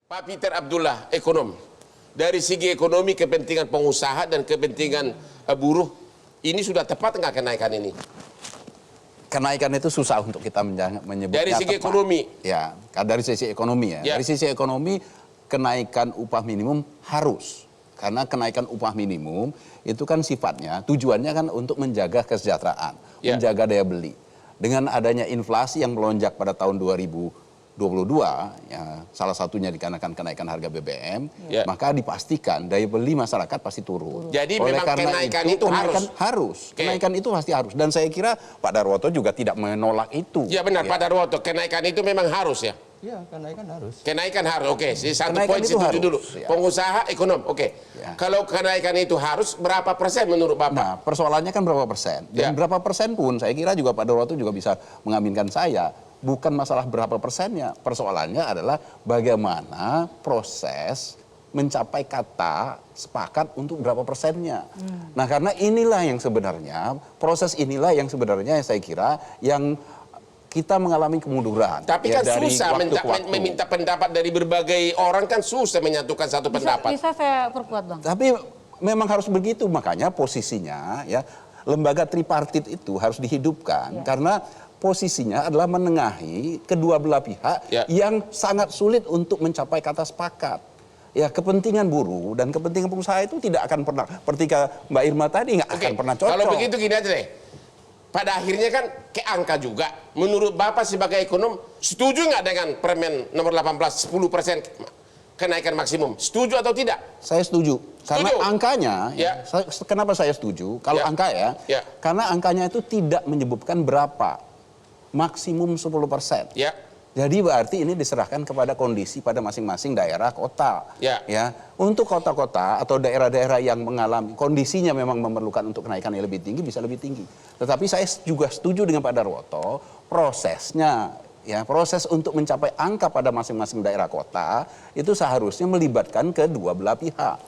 Pak Peter Abdullah, ekonom. Dari segi ekonomi, kepentingan pengusaha dan kepentingan buruh, ini sudah tepat nggak kenaikan ini? Kenaikan itu susah untuk kita menyebutnya dari segi tepat. ekonomi. Ya, dari sisi ekonomi ya. Dari sisi ekonomi, kenaikan upah minimum harus. Karena kenaikan upah minimum itu kan sifatnya, tujuannya kan untuk menjaga kesejahteraan, menjaga daya beli. Dengan adanya inflasi yang melonjak pada tahun 2022, ya, salah satunya dikarenakan kenaikan harga BBM, maka dipastikan daya beli masyarakat pasti turun. Jadi oleh memang karena kenaikan itu harus. Kenaikan itu pasti harus. Dan saya kira Pak Darwoto juga tidak menolak itu. Ya benar, Pak Darwoto, kenaikan itu memang harus ya? Ya, kenaikan harus. Kenaikan harus, oke. Satu Kenaikan poin itu setuju harus, dulu. ya. Pengusaha, ekonom, oke. Ya. Kalau kenaikan itu harus, berapa persen menurut Bapak? Nah, persoalannya kan berapa persen? Dan berapa persen pun, saya kira juga Pak Darwoto juga bisa mengaminkan saya. Bukan masalah berapa persennya, persoalannya adalah bagaimana proses mencapai kata sepakat untuk berapa persennya. Nah, karena inilah yang sebenarnya, proses inilah yang sebenarnya saya kira yang kita mengalami kemunduran. Tapi ya, kan dari susah waktu ke waktu. meminta pendapat dari berbagai orang, kan susah menyatukan satu pendapat. Bisa saya perkuat, Bang? Tapi memang harus begitu, makanya posisinya ya lembaga tripartit itu harus dihidupkan karena posisinya adalah menengahi kedua belah pihak yang sangat sulit untuk mencapai kata sepakat. Ya, kepentingan buruh dan kepentingan pengusaha itu tidak akan pernah, seperti Mbak Irma tadi, nggak akan pernah cocok. Kalau begitu gini aja deh. Pada akhirnya kan ke angka juga. Menurut Bapak sebagai ekonom, setuju nggak dengan Permen nomor 18, 10% kenaikan maksimum? Setuju atau tidak? Saya setuju. Karena angkanya, kenapa saya setuju? Kalau angka karena angkanya itu tidak menyebutkan berapa. Maksimum 10%. Jadi berarti ini diserahkan kepada kondisi pada masing-masing daerah kota. Ya, untuk kota-kota atau daerah-daerah yang mengalami kondisinya memang memerlukan untuk kenaikan yang lebih tinggi, bisa lebih tinggi. Tetapi saya juga setuju dengan Pak Darwoto, prosesnya, ya, proses untuk mencapai angka pada masing-masing daerah kota itu seharusnya melibatkan kedua belah pihak.